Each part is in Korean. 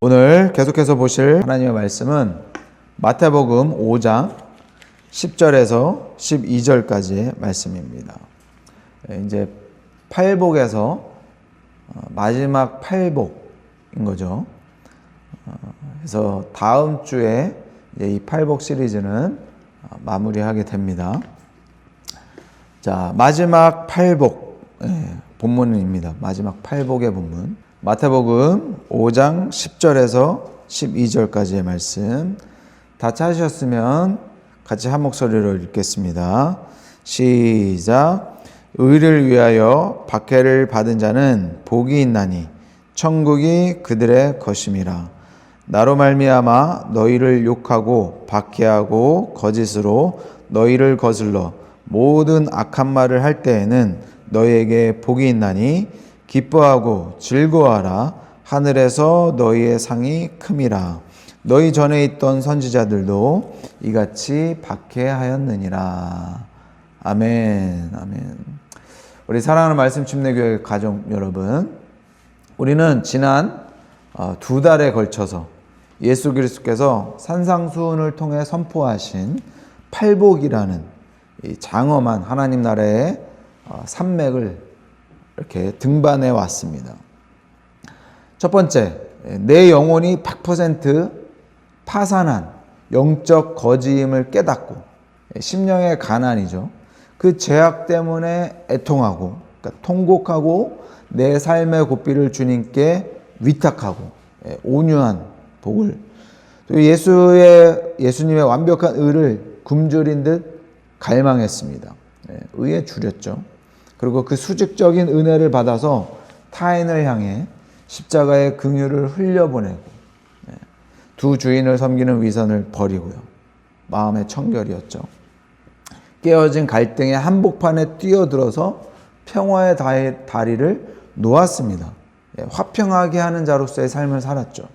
오늘 계속해서 보실 하나님의 말씀은 마태복음 5장 10절에서 12절까지의 말씀입니다. 이제 팔복에서 마지막 팔복인 거죠. 그래서 다음 주에 이 팔복 시리즈는 마무리하게 됩니다. 자, 마지막 팔복 본문입니다. 마지막 팔복의 본문. 마태복음 5장 10절에서 12절까지의 말씀. 다 찾으셨으면 같이 한 목소리로 읽겠습니다. 시작. 의를 위하여 박해를 받은 자는 복이 있나니 천국이 그들의 것임이라. 나로 말미암아 너희를 욕하고 박해하고 거짓으로 너희를 거슬러 모든 악한 말을 할 때에는 너희에게 복이 있나니 기뻐하고 즐거워하라. 하늘에서 너희의 상이 큼이라. 너희 전에 있던 선지자들도 이같이 박해하였느니라. 아멘. 아멘. 우리 사랑하는 말씀 침례교회 가족 여러분, 우리는 지난 2달에 걸쳐서 예수 그리스도께서 산상수훈을 통해 선포하신 팔복이라는 이 장엄한 하나님 나라의 산맥을 이렇게 등반해 왔습니다. 첫 번째, 내 영혼이 100% 파산한 영적 거지임을 깨닫고, 심령의 가난이죠. 그 죄악 때문에 애통하고, 그러니까 통곡하고 내 삶의 고삐를 주님께 위탁하고 온유한 복을, 또 예수님의 완벽한 의를 굶주린 듯 갈망했습니다. 의에 줄였죠. 그리고 그 수직적인 은혜를 받아서 타인을 향해 십자가의 긍휼을 흘려보내고, 두 주인을 섬기는 위선을 버리고요. 마음의 청결이었죠. 깨어진 갈등의 한복판에 뛰어들어서 평화의 다리를 놓았습니다. 화평하게 하는 자로서의 삶을 살았죠.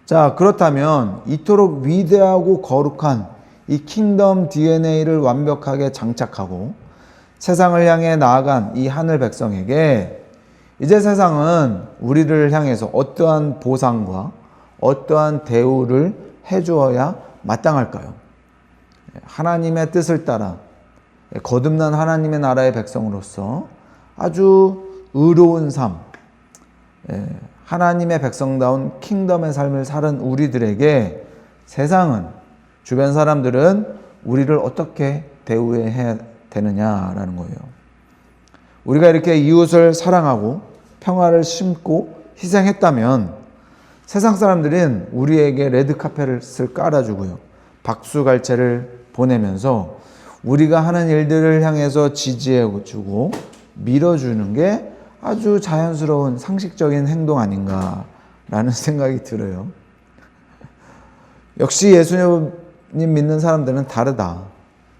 자, 그렇다면 이토록 위대하고 거룩한 이 킹덤 DNA를 완벽하게 장착하고 세상을 향해 나아간 이 하늘 백성에게 이제 세상은 우리를 향해서 어떠한 보상과 어떠한 대우를 해주어야 마땅할까요? 하나님의 뜻을 따라 거듭난 하나님의 나라의 백성으로서 아주 의로운 삶, 하나님의 백성다운 킹덤의 삶을 사는 우리들에게 세상은, 주변 사람들은 우리를 어떻게 대우해야 되느냐라는 거예요. 우리가 이렇게 이웃을 사랑하고 평화를 심고 희생했다면 세상 사람들은 우리에게 레드카펫을 깔아주고요, 박수갈채를 보내면서 우리가 하는 일들을 향해서 지지해주고 밀어주는 게 아주 자연스러운 상식적인 행동 아닌가라는 생각이 들어요. 역시 예수님 믿는 사람들은 다르다.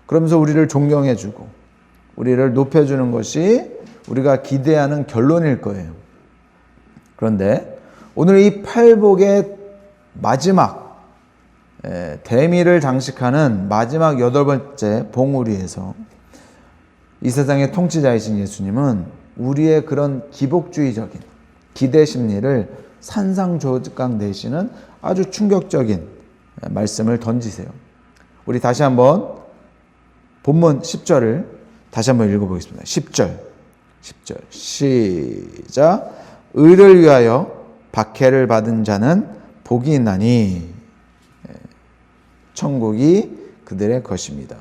그러면서 우리를 존경해주고 우리를 높여주는 것이 우리가 기대하는 결론일 거예요. 그런데 오늘 이 팔복의 마지막 대미를 장식하는 마지막 8번째 봉우리에서 이 세상의 통치자이신 예수님은 우리의 그런 기복주의적인 기대 심리를 산상조각 내시는 아주 충격적인 말씀을 던지세요. 우리 다시 한번 본문 10절을 다시 한번 읽어보겠습니다. 10절 시작. 의를 위하여 박해를 받은 자는 복이 있나니 천국이 그들의 것입니다.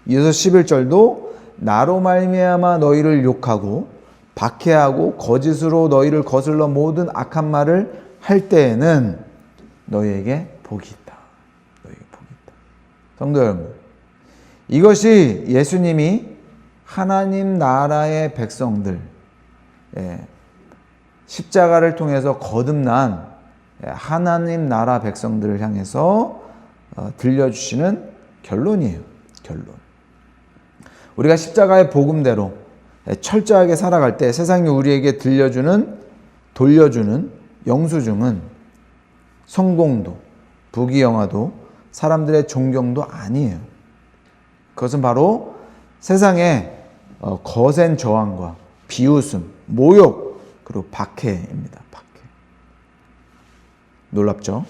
이어서 11절도 나로 말미암아 너희를 욕하고 박해하고 거짓으로 너희를 거슬러 모든 악한 말을 할 때에는 너희에게 복이 있다. 너희에게 복이 있다. 성도 여러분, 이것이 예수님이 하나님 나라의 백성들, 십자가를 통해서 거듭난 하나님 나라 백성들을 향해서 들려주시는 결론이에요. 결론. 우리가 십자가의 복음대로 철저하게 살아갈 때 세상이 우리에게 돌려주는 영수증은 성공도, 부귀영화도, 사람들의 존경도 아니에요. 그것은 바로 세상의 거센 저항과 비웃음, 모욕, 그리고 박해입니다. 박해. 놀랍죠?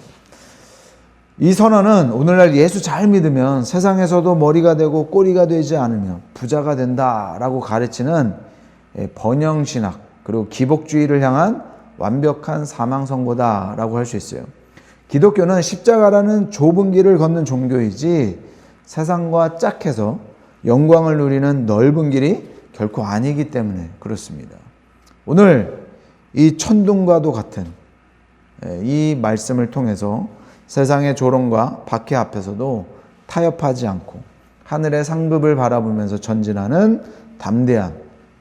이 선언은 오늘날 예수 잘 믿으면 세상에서도 머리가 되고 꼬리가 되지 않으면 부자가 된다라고 가르치는 번영신학 그리고 기복주의를 향한 완벽한 사망선고다라고 할 수 있어요. 기독교는 십자가라는 좁은 길을 걷는 종교이지 세상과 짝해서 영광을 누리는 넓은 길이 결코 아니기 때문에 그렇습니다. 오늘 이 천둥과도 같은 이 말씀을 통해서 세상의 조롱과 박해 앞에서도 타협하지 않고 하늘의 상급을 바라보면서 전진하는 담대한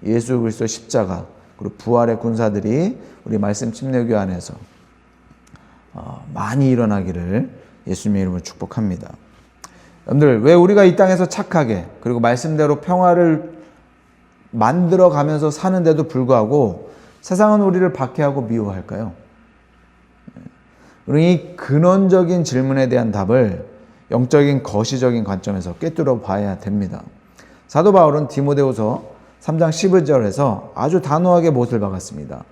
예수 그리스도 십자가 그리고 부활의 군사들이 우리 말씀 침례교 안에서 많이 일어나기를 예수님의 이름으로 축복합니다. 여러분들, 왜 우리가 이 땅에서 착하게 그리고 말씀대로 평화를 만들어가면서 사는데도 불구하고 세상은 우리를 박해하고 미워할까요? 우리 이 근원적인 질문에 대한 답을 영적인 거시적인 관점에서 꿰뚫어 봐야 됩니다. 사도 바울은 디모데후서 3장 12절에서 아주 단호하게 못을 박았습니다.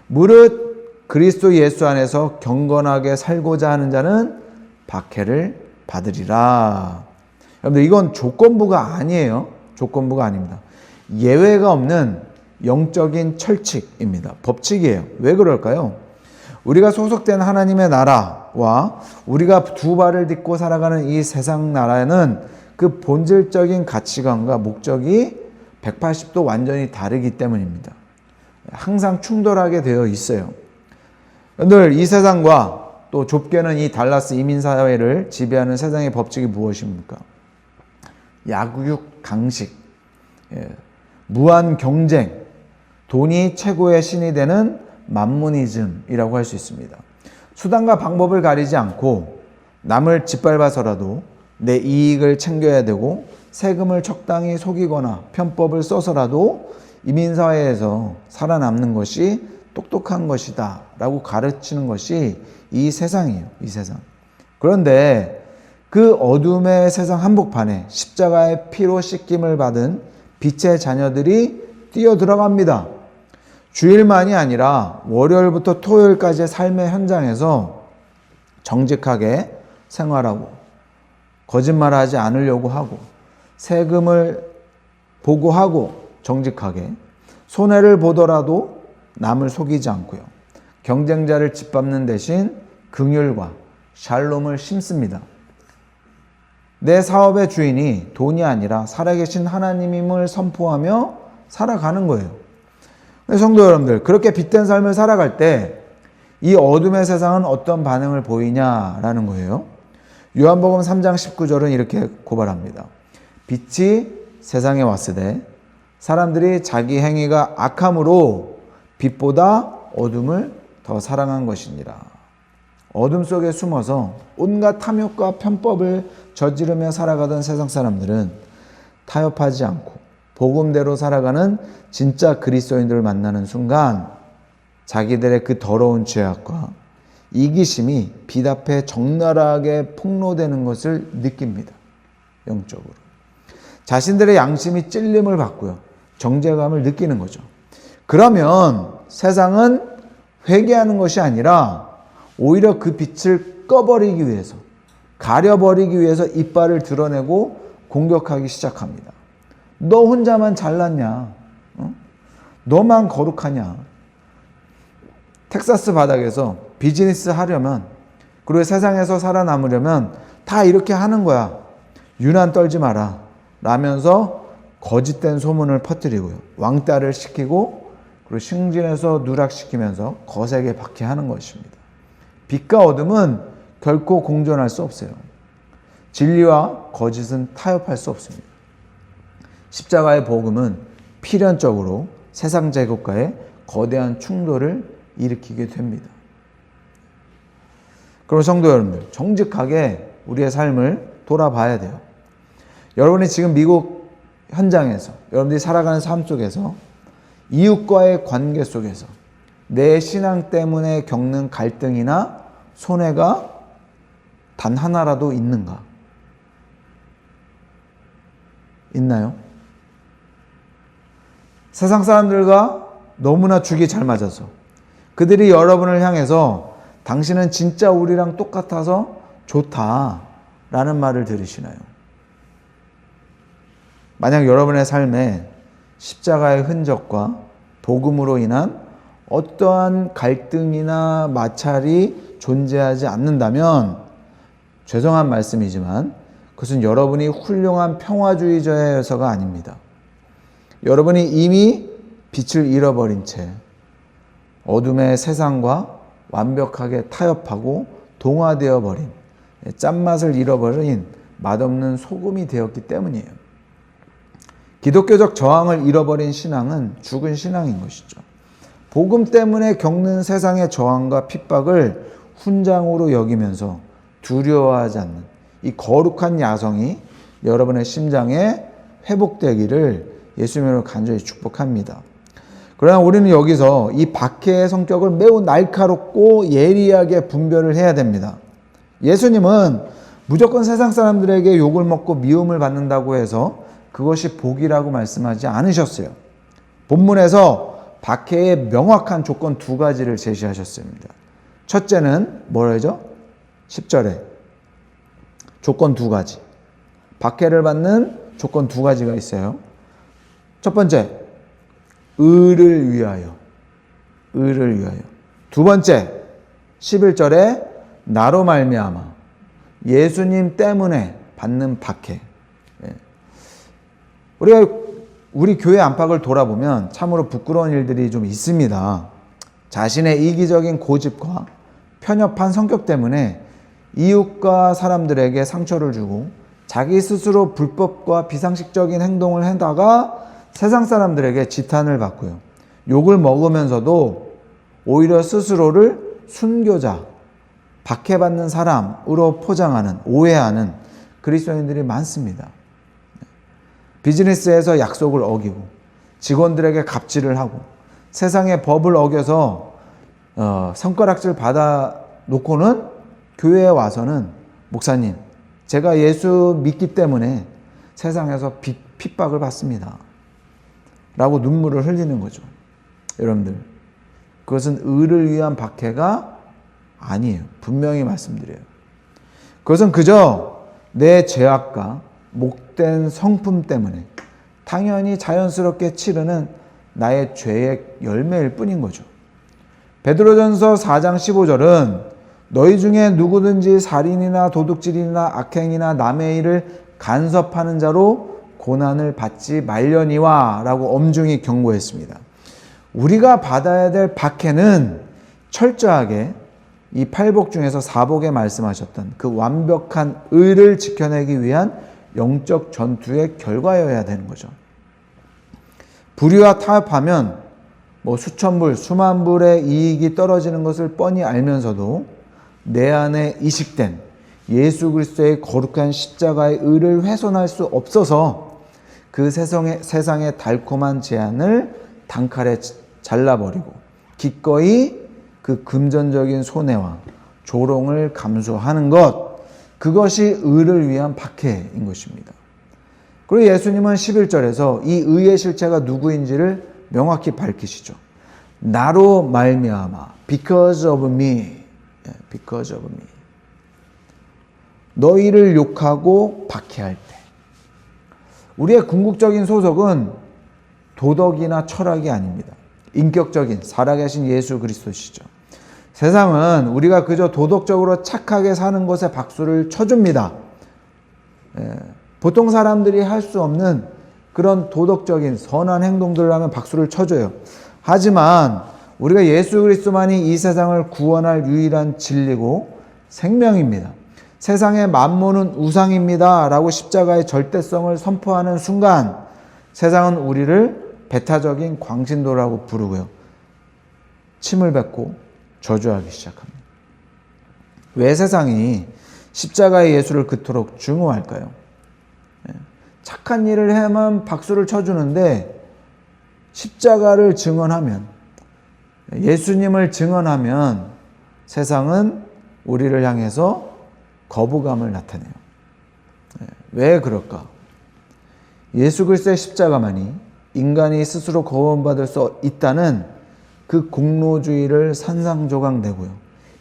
무릇 그리스도 예수 안에서 경건하게 살고자 하는 자는 박해를 받으리라. 여러분들, 이건 조건부가 아니에요. 조건부가 아닙니다. 예외가 없는 영적인 철칙입니다. 법칙이에요. 왜 그럴까요? 우리가 소속된 하나님의 나라와 우리가 두 발을 딛고 살아가는 이 세상 나라는 그 본질적인 가치관과 목적이 180도 완전히 다르기 때문입니다. 항상 충돌하게 되어 있어요. 여러분들, 이 세상과 또 좁게는 이 달라스 이민사회를 지배하는 세상의 법칙이 무엇입니까? 약육, 강식, 무한 경쟁, 돈이 최고의 신이 되는 만무니즘이라고 할 수 있습니다. 수단과 방법을 가리지 않고 남을 짓밟아서라도 내 이익을 챙겨야 되고 세금을 적당히 속이거나 편법을 써서라도 이민사회에서 살아남는 것이 똑똑한 것이다 라고 가르치는 것이 이 세상이에요. 이 세상. 그런데 그 어둠의 세상 한복판에 십자가의 피로 씻김을 받은 빛의 자녀들이 뛰어들어갑니다. 주일만이 아니라 월요일부터 토요일까지의 삶의 현장에서 정직하게 생활하고 거짓말하지 않으려고 하고 세금을 보고하고 정직하게 손해를 보더라도 남을 속이지 않고요. 경쟁자를 짓밟는 대신 긍휼과 샬롬을 심습니다. 내 사업의 주인이 돈이 아니라 살아계신 하나님임을 선포하며 살아가는 거예요. 성도 여러분들, 그렇게 빛된 삶을 살아갈 때 이 어둠의 세상은 어떤 반응을 보이냐라는 거예요. 요한복음 3장 19절은 이렇게 고발합니다. 빛이 세상에 왔으되 사람들이 자기 행위가 악함으로 빛보다 어둠을 더 사랑한 것이니라. 어둠 속에 숨어서 온갖 탐욕과 편법을 저지르며 살아가던 세상 사람들은 타협하지 않고 복음대로 살아가는 진짜 그리스도인들을 만나는 순간 자기들의 그 더러운 죄악과 이기심이 빛 앞에 적나라하게 폭로되는 것을 느낍니다. 영적으로. 자신들의 양심이 찔림을 받고요. 정죄감을 느끼는 거죠. 그러면 세상은 회개하는 것이 아니라 오히려 그 빛을 꺼버리기 위해서, 가려버리기 위해서 이빨을 드러내고 공격하기 시작합니다. 너 혼자만 잘났냐? 너만 거룩하냐? 텍사스 바닥에서 비즈니스 하려면, 그리고 세상에서 살아남으려면 다 이렇게 하는 거야. 유난 떨지 마라 라면서 거짓된 소문을 퍼뜨리고요. 왕따를 시키고 그리고 승진해서 누락시키면서 거세게 박해하는 것입니다. 빛과 어둠은 결코 공존할 수 없어요. 진리와 거짓은 타협할 수 없습니다. 십자가의 복음은 필연적으로 세상 제국과의 거대한 충돌을 일으키게 됩니다. 그럼 성도 여러분들, 정직하게 우리의 삶을 돌아봐야 돼요. 여러분이 지금 미국 현장에서, 여러분들이 살아가는 삶 속에서, 이웃과의 관계 속에서 내 신앙 때문에 겪는 갈등이나 손해가 단 하나라도 있는가? 있나요? 세상 사람들과 너무나 죽이 잘 맞아서 그들이 여러분을 향해서 당신은 진짜 우리랑 똑같아서 좋다라는 말을 들으시나요? 만약 여러분의 삶에 십자가의 흔적과 복음으로 인한 어떠한 갈등이나 마찰이 존재하지 않는다면 죄송한 말씀이지만 그것은 여러분이 훌륭한 평화주의자여서가 아닙니다. 여러분이 이미 빛을 잃어버린 채 어둠의 세상과 완벽하게 타협하고 동화되어 버린, 짠맛을 잃어버린 맛없는 소금이 되었기 때문이에요. 기독교적 저항을 잃어버린 신앙은 죽은 신앙인 것이죠. 복음 때문에 겪는 세상의 저항과 핍박을 훈장으로 여기면서 두려워하지 않는 이 거룩한 야성이 여러분의 심장에 회복되기를 예수님으로 간절히 축복합니다. 그러나 우리는 여기서 이 박해의 성격을 매우 날카롭고 예리하게 분별을 해야 됩니다. 예수님은 무조건 세상 사람들에게 욕을 먹고 미움을 받는다고 해서 그것이 복이라고 말씀하지 않으셨어요. 본문에서 박해의 명확한 조건 두 가지를 제시하셨습니다. 첫째는 뭐라죠? 10절에 조건 두 가지. 박해를 받는 조건 두 가지가 있어요. 첫 번째, 의를 위하여. 의를 위하여. 두 번째, 11절에 나로 말미암아. 예수님 때문에 받는 박해. 우리가 우리 교회 안팎을 돌아보면 참으로 부끄러운 일들이 좀 있습니다. 자신의 이기적인 고집과 편협한 성격 때문에 이웃과 사람들에게 상처를 주고 자기 스스로 불법과 비상식적인 행동을 하다가 세상 사람들에게 지탄을 받고요. 욕을 먹으면서도 오히려 스스로를 순교자, 박해받는 사람으로 포장하는, 오해하는 그리스도인들이 많습니다. 비즈니스에서 약속을 어기고 직원들에게 갑질을 하고 세상의 법을 어겨서 손가락질 받아놓고는 교회에 와서는 목사님, 제가 예수 믿기 때문에 세상에서 핍박을 받습니다. 라고 눈물을 흘리는 거죠. 여러분들, 그것은 의를 위한 박해가 아니에요. 분명히 말씀드려요. 그것은 그저 내 죄악과 목된 성품 때문에 당연히 자연스럽게 치르는 나의 죄의 열매일 뿐인 거죠. 베드로전서 4장 15절은 너희 중에 누구든지 살인이나 도둑질이나 악행이나 남의 일을 간섭하는 자로 고난을 받지 말려니와 라고 엄중히 경고했습니다. 우리가 받아야 될 박해는 철저하게 이 팔복 중에서 사복에 말씀하셨던 그 완벽한 의를 지켜내기 위한 영적 전투의 결과여야 되는 거죠. 불의와 타협하면 수천 불, 수만 불의 이익이 떨어지는 것을 뻔히 알면서도 내 안에 이식된 예수 그리스도의 거룩한 십자가의 의를 훼손할 수 없어서 그 세상의 달콤한 제안을 단칼에 잘라버리고 기꺼이 그 금전적인 손해와 조롱을 감수하는 것, 그것이 의를 위한 박해인 것입니다. 그리고 예수님은 11절에서 이 의의 실체가 누구인지를 명확히 밝히시죠. 나로 말미암아, because of me, because of me. 너희를 욕하고 박해할 때. 우리의 궁극적인 소속은 도덕이나 철학이 아닙니다. 인격적인 살아계신 예수 그리스도시죠. 세상은 우리가 그저 도덕적으로 착하게 사는 것에 박수를 쳐줍니다. 보통 사람들이 할 수 없는 그런 도덕적인 선한 행동들을 하면 박수를 쳐줘요. 하지만 우리가 예수 그리스도만이 이 세상을 구원할 유일한 진리고 생명입니다. 세상의 만물은 우상입니다 라고 십자가의 절대성을 선포하는 순간 세상은 우리를 배타적인 광신도라고 부르고요. 침을 뱉고 저주하기 시작합니다. 왜 세상이 십자가의 예수를 그토록 증오할까요? 착한 일을 해야만 박수를 쳐주는데 십자가를 증언하면, 예수님을 증언하면 세상은 우리를 향해서 거부감을 나타내요. 왜 그럴까? 예수 그리스도의 십자가만이 인간이 스스로 구원받을 수 있다는 그 공로주의를 산상조각내고요.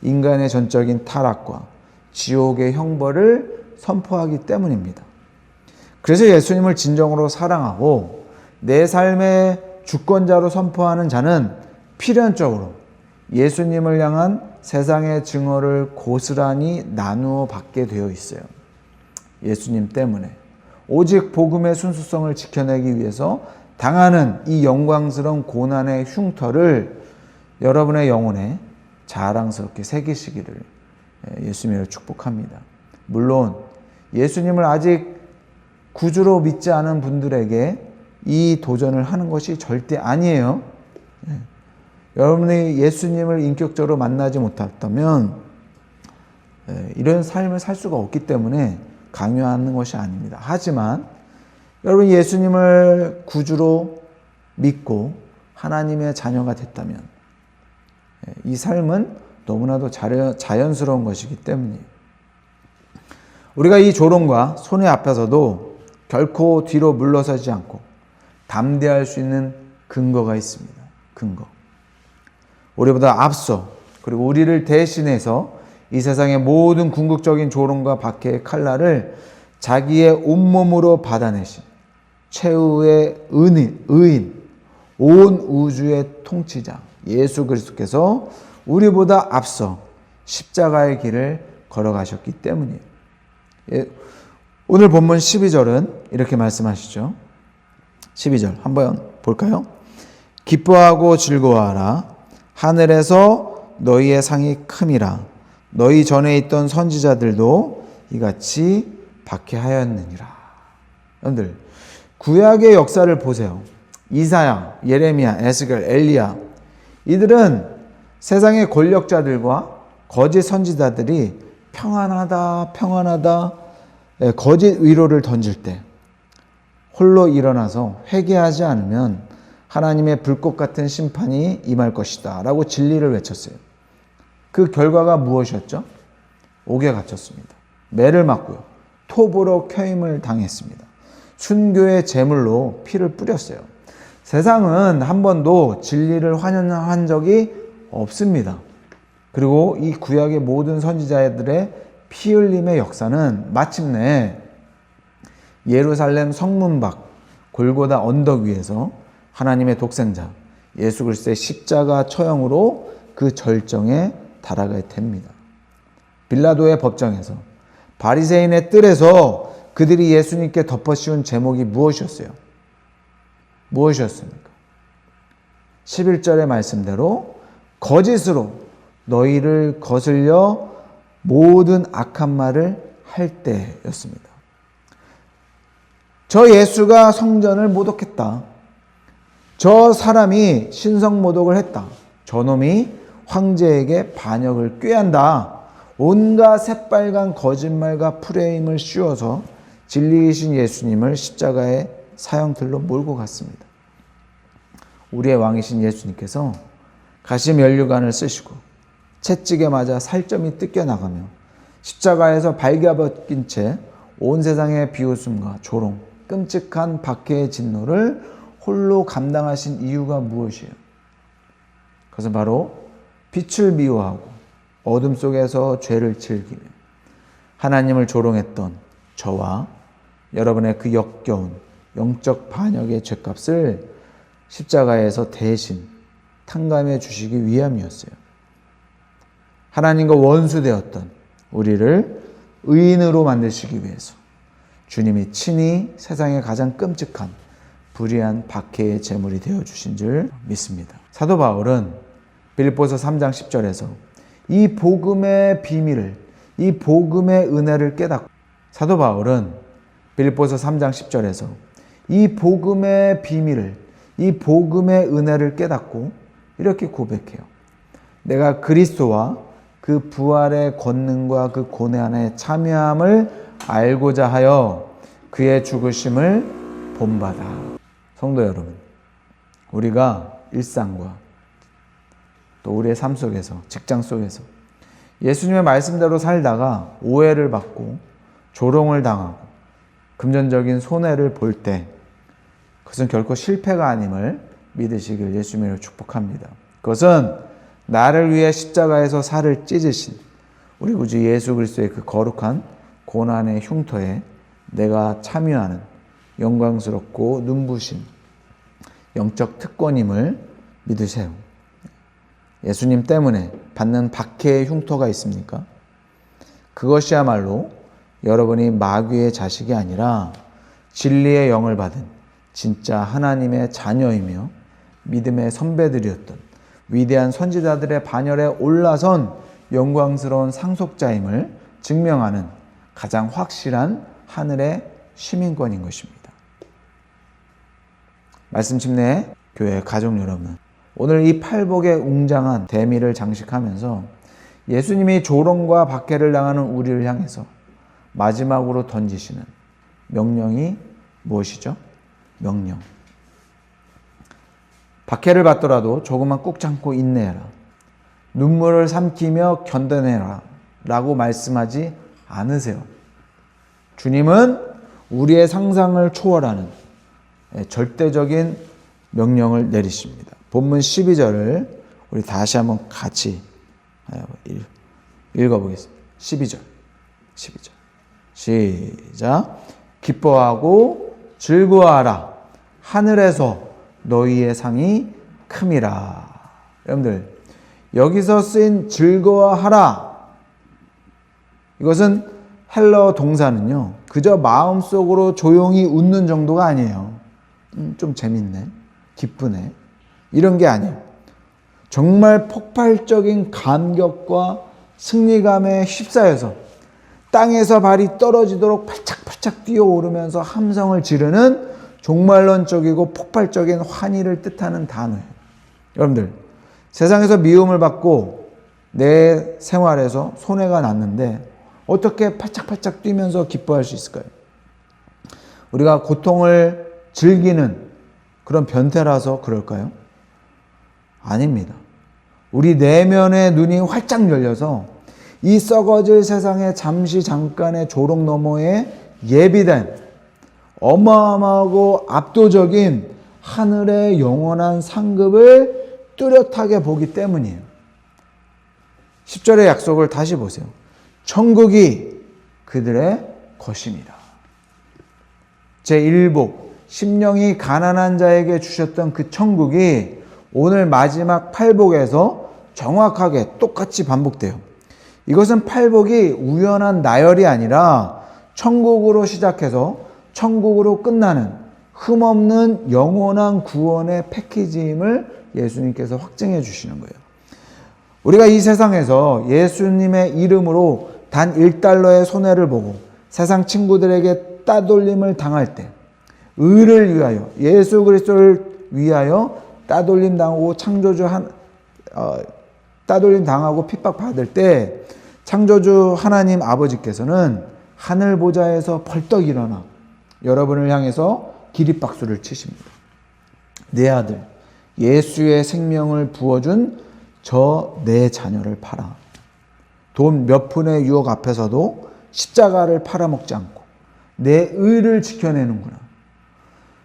인간의 전적인 타락과 지옥의 형벌을 선포하기 때문입니다. 그래서 예수님을 진정으로 사랑하고 내 삶의 주권자로 선포하는 자는 필연적으로 예수님을 향한 세상의 증오를 고스란히 나누어 받게 되어 있어요. 예수님 때문에 오직 복음의 순수성을 지켜내기 위해서 당하는 이 영광스러운 고난의 흉터를 여러분의 영혼에 자랑스럽게 새기시기를 예수님으로 축복합니다. 물론 예수님을 아직 구주로 믿지 않은 분들에게 이 도전을 하는 것이 절대 아니에요. 여러분이 예수님을 인격적으로 만나지 못했다면 이런 삶을 살 수가 없기 때문에 강요하는 것이 아닙니다. 하지만 여러분 예수님을 구주로 믿고 하나님의 자녀가 됐다면 이 삶은 너무나도 자연스러운 것이기 때문이에요. 우리가 이 조롱과 손해 앞에서도 결코 뒤로 물러서지 않고 담대할 수 있는 근거가 있습니다. 근거. 우리보다 앞서 그리고 우리를 대신해서 이 세상의 모든 궁극적인 조롱과 박해의 칼날을 자기의 온몸으로 받아내신 최후의 의인, 온 우주의 통치자 예수 그리스도께서 우리보다 앞서 십자가의 길을 걸어가셨기 때문이에요. 오늘 본문 12절은 이렇게 말씀하시죠. 12절 한번 볼까요? 기뻐하고 즐거워하라. 하늘에서 너희의 상이 큼이라. 너희 전에 있던 선지자들도 이같이 박해하였느니라. 여러분들 구약의 역사를 보세요. 이사야, 예레미야, 에스겔, 엘리야 이들은 세상의 권력자들과 거짓 선지자들이 평안하다 거짓 위로를 던질 때 홀로 일어나서 회개하지 않으면 하나님의 불꽃 같은 심판이 임할 것이다 라고 진리를 외쳤어요. 그 결과가 무엇이었죠? 옥에 갇혔습니다. 매를 맞고요. 톱으로 켜임을 당했습니다. 순교의 제물로 피를 뿌렸어요. 세상은 한 번도 진리를 환영한 적이 없습니다. 그리고 이 구약의 모든 선지자들의 피 흘림의 역사는 마침내 예루살렘 성문 밖 골고다 언덕 위에서 하나님의 독생자 예수 그리스도의 십자가 처형으로 그 절정에 달하게 됩니다. 빌라도의 법정에서 바리새인의 뜰에서 그들이 예수님께 덮어씌운 제목이 무엇이었어요? 무엇이었습니까? 11절의 말씀대로 거짓으로 너희를 거슬려 모든 악한 말을 할 때였습니다. 저 예수가 성전을 모독했다. 저 사람이 신성 모독을 했다. 저놈이 황제에게 반역을 꾀한다. 온갖 새빨간 거짓말과 프레임을 씌워서 진리이신 예수님을 십자가의 사형틀로 몰고 갔습니다. 우리의 왕이신 예수님께서 가시 면류관을 쓰시고 채찍에 맞아 살점이 뜯겨나가며 십자가에서 발겨벗긴 채 온 세상의 비웃음과 조롱, 끔찍한 박해의 진노를 홀로 감당하신 이유가 무엇이에요? 그것은 바로 빛을 미워하고 어둠 속에서 죄를 즐기며 하나님을 조롱했던 저와 여러분의 그 역겨운 영적 반역의 죄값을 십자가에서 대신 탕감해 주시기 위함이었어요. 하나님과 원수되었던 우리를 의인으로 만드시기 위해서 주님이 친히 세상의 가장 끔찍한 불의한 박해의 제물이 되어주신 줄 믿습니다. 사도 바울은 빌립보서 3장 10절에서 이 복음의 비밀을, 이 복음의 은혜를 깨닫고 사도 바울은 빌립보서 3장 10절에서 이 복음의 비밀을, 이 복음의 은혜를 깨닫고 이렇게 고백해요. 내가 그리스도와 그 부활의 권능과 그 고뇌 안에 참여함을 알고자 하여 그의 죽으심을 본받아. 성도 여러분, 우리가 일상과 또 우리의 삶 속에서, 직장 속에서 예수님의 말씀대로 살다가 오해를 받고 조롱을 당하고 금전적인 손해를 볼 때 그것은 결코 실패가 아님을 믿으시길 예수님으로 축복합니다. 그것은 나를 위해 십자가에서 살을 찢으신 우리 구주 예수 그리스도의 그 거룩한 고난의 흉터에 내가 참여하는 영광스럽고 눈부신 영적 특권임을 믿으세요. 예수님 때문에 받는 박해의 흉터가 있습니까? 그것이야말로 여러분이 마귀의 자식이 아니라 진리의 영을 받은 진짜 하나님의 자녀이며 믿음의 선배들이었던 위대한 선지자들의 반열에 올라선 영광스러운 상속자임을 증명하는 가장 확실한 하늘의 시민권인 것입니다. 말씀 침례 교회 가족 여러분, 오늘 이 팔복의 웅장한 대미를 장식하면서 예수님이 조롱과 박해를 당하는 우리를 향해서 마지막으로 던지시는 명령이 무엇이죠? 명령. 박해를 받더라도 조금만 꾹 참고 인내해라. 눈물을 삼키며 견뎌내라. 라고 말씀하지 않으세요. 주님은 우리의 상상을 초월하는 절대적인 명령을 내리십니다. 본문 12절을 우리 다시 한번 같이 읽어보겠습니다. 12절. 시작. 기뻐하고 즐거워하라. 하늘에서 너희의 상이 큼이라. 여러분들, 여기서 쓰인 즐거워하라. 이것은 헬러 동사는요, 그저 마음속으로 조용히 웃는 정도가 아니에요. 좀 재밌네, 기쁘네, 이런 게 아니에요. 정말 폭발적인 감격과 승리감에 휩싸여서 땅에서 발이 떨어지도록 팔짝팔짝 뛰어오르면서 함성을 지르는 종말론적이고 폭발적인 환희를 뜻하는 단어예요. 여러분들, 세상에서 미움을 받고 내 생활에서 손해가 났는데 어떻게 팔짝팔짝 뛰면서 기뻐할 수 있을까요? 우리가 고통을 즐기는 그런 변태라서 그럴까요? 아닙니다. 우리 내면의 눈이 활짝 열려서 이 썩어질 세상에 잠시 잠깐의 조롱 너머에 예비된 어마어마하고 압도적인 하늘의 영원한 상급을 뚜렷하게 보기 때문이에요. 10절의 약속을 다시 보세요. 천국이 그들의 것입니다. 제1복, 심령이 가난한 자에게 주셨던 그 천국이 오늘 마지막 팔복에서 정확하게 똑같이 반복돼요. 이것은 팔복이 우연한 나열이 아니라 천국으로 시작해서 천국으로 끝나는 흠없는 영원한 구원의 패키지임을 예수님께서 확증해 주시는 거예요. 우리가 이 세상에서 예수님의 이름으로 단 1달러의 손해를 보고 세상 친구들에게 따돌림을 당할 때, 의를 위하여, 예수 그리스도를 위하여 따돌림 당하고 따돌림 당하고 핍박받을 때 창조주 하나님 아버지께서는 하늘 보좌에서 벌떡 일어나 여러분을 향해서 기립박수를 치십니다. 내 아들 예수의 생명을 부어준 저 내 자녀를 팔아. 돈 몇 푼의 유혹 앞에서도 십자가를 팔아먹지 않고 내 의를 지켜내는구나.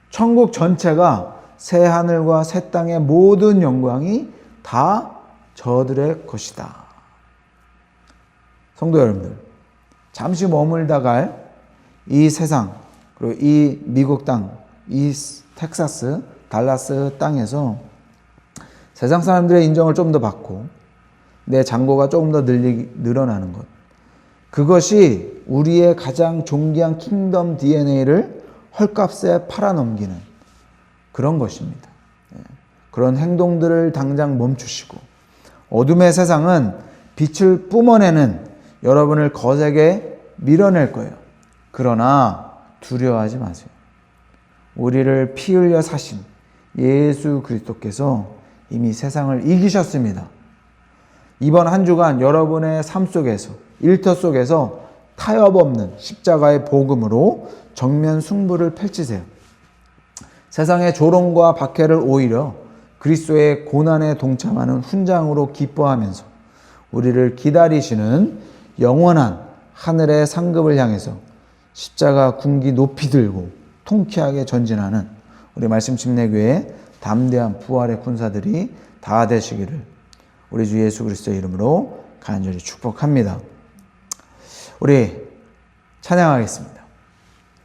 천국 전체가 새 하늘과 새 땅의 모든 영광이 다 저들의 것이다. 성도 여러분들, 잠시 머물다 갈 이 세상, 그리고 이 미국 땅, 이 텍사스, 달라스 땅에서 세상 사람들의 인정을 좀 더 받고 내 잔고가 조금 더 늘어나는 것, 그것이 우리의 가장 존귀한 킹덤 DNA를 헐값에 팔아넘기는 그런 것입니다. 그런 행동들을 당장 멈추시고 어둠의 세상은 빛을 뿜어내는 여러분을 거세게 밀어낼 거예요. 그러나 두려워하지 마세요. 우리를 피 흘려 사신 예수 그리스도께서 이미 세상을 이기셨습니다. 이번 한 주간 여러분의 삶 속에서, 일터 속에서 타협 없는 십자가의 복음으로 정면 승부를 펼치세요. 세상의 조롱과 박해를 오히려 그리스도의 고난에 동참하는 훈장으로 기뻐하면서 우리를 기다리시는 영원한 하늘의 상급을 향해서 십자가 군기 높이 들고 통쾌하게 전진하는 우리 말씀 침례교회의 담대한 부활의 군사들이 다 되시기를 우리 주 예수 그리스도의 이름으로 간절히 축복합니다. 우리 찬양하겠습니다.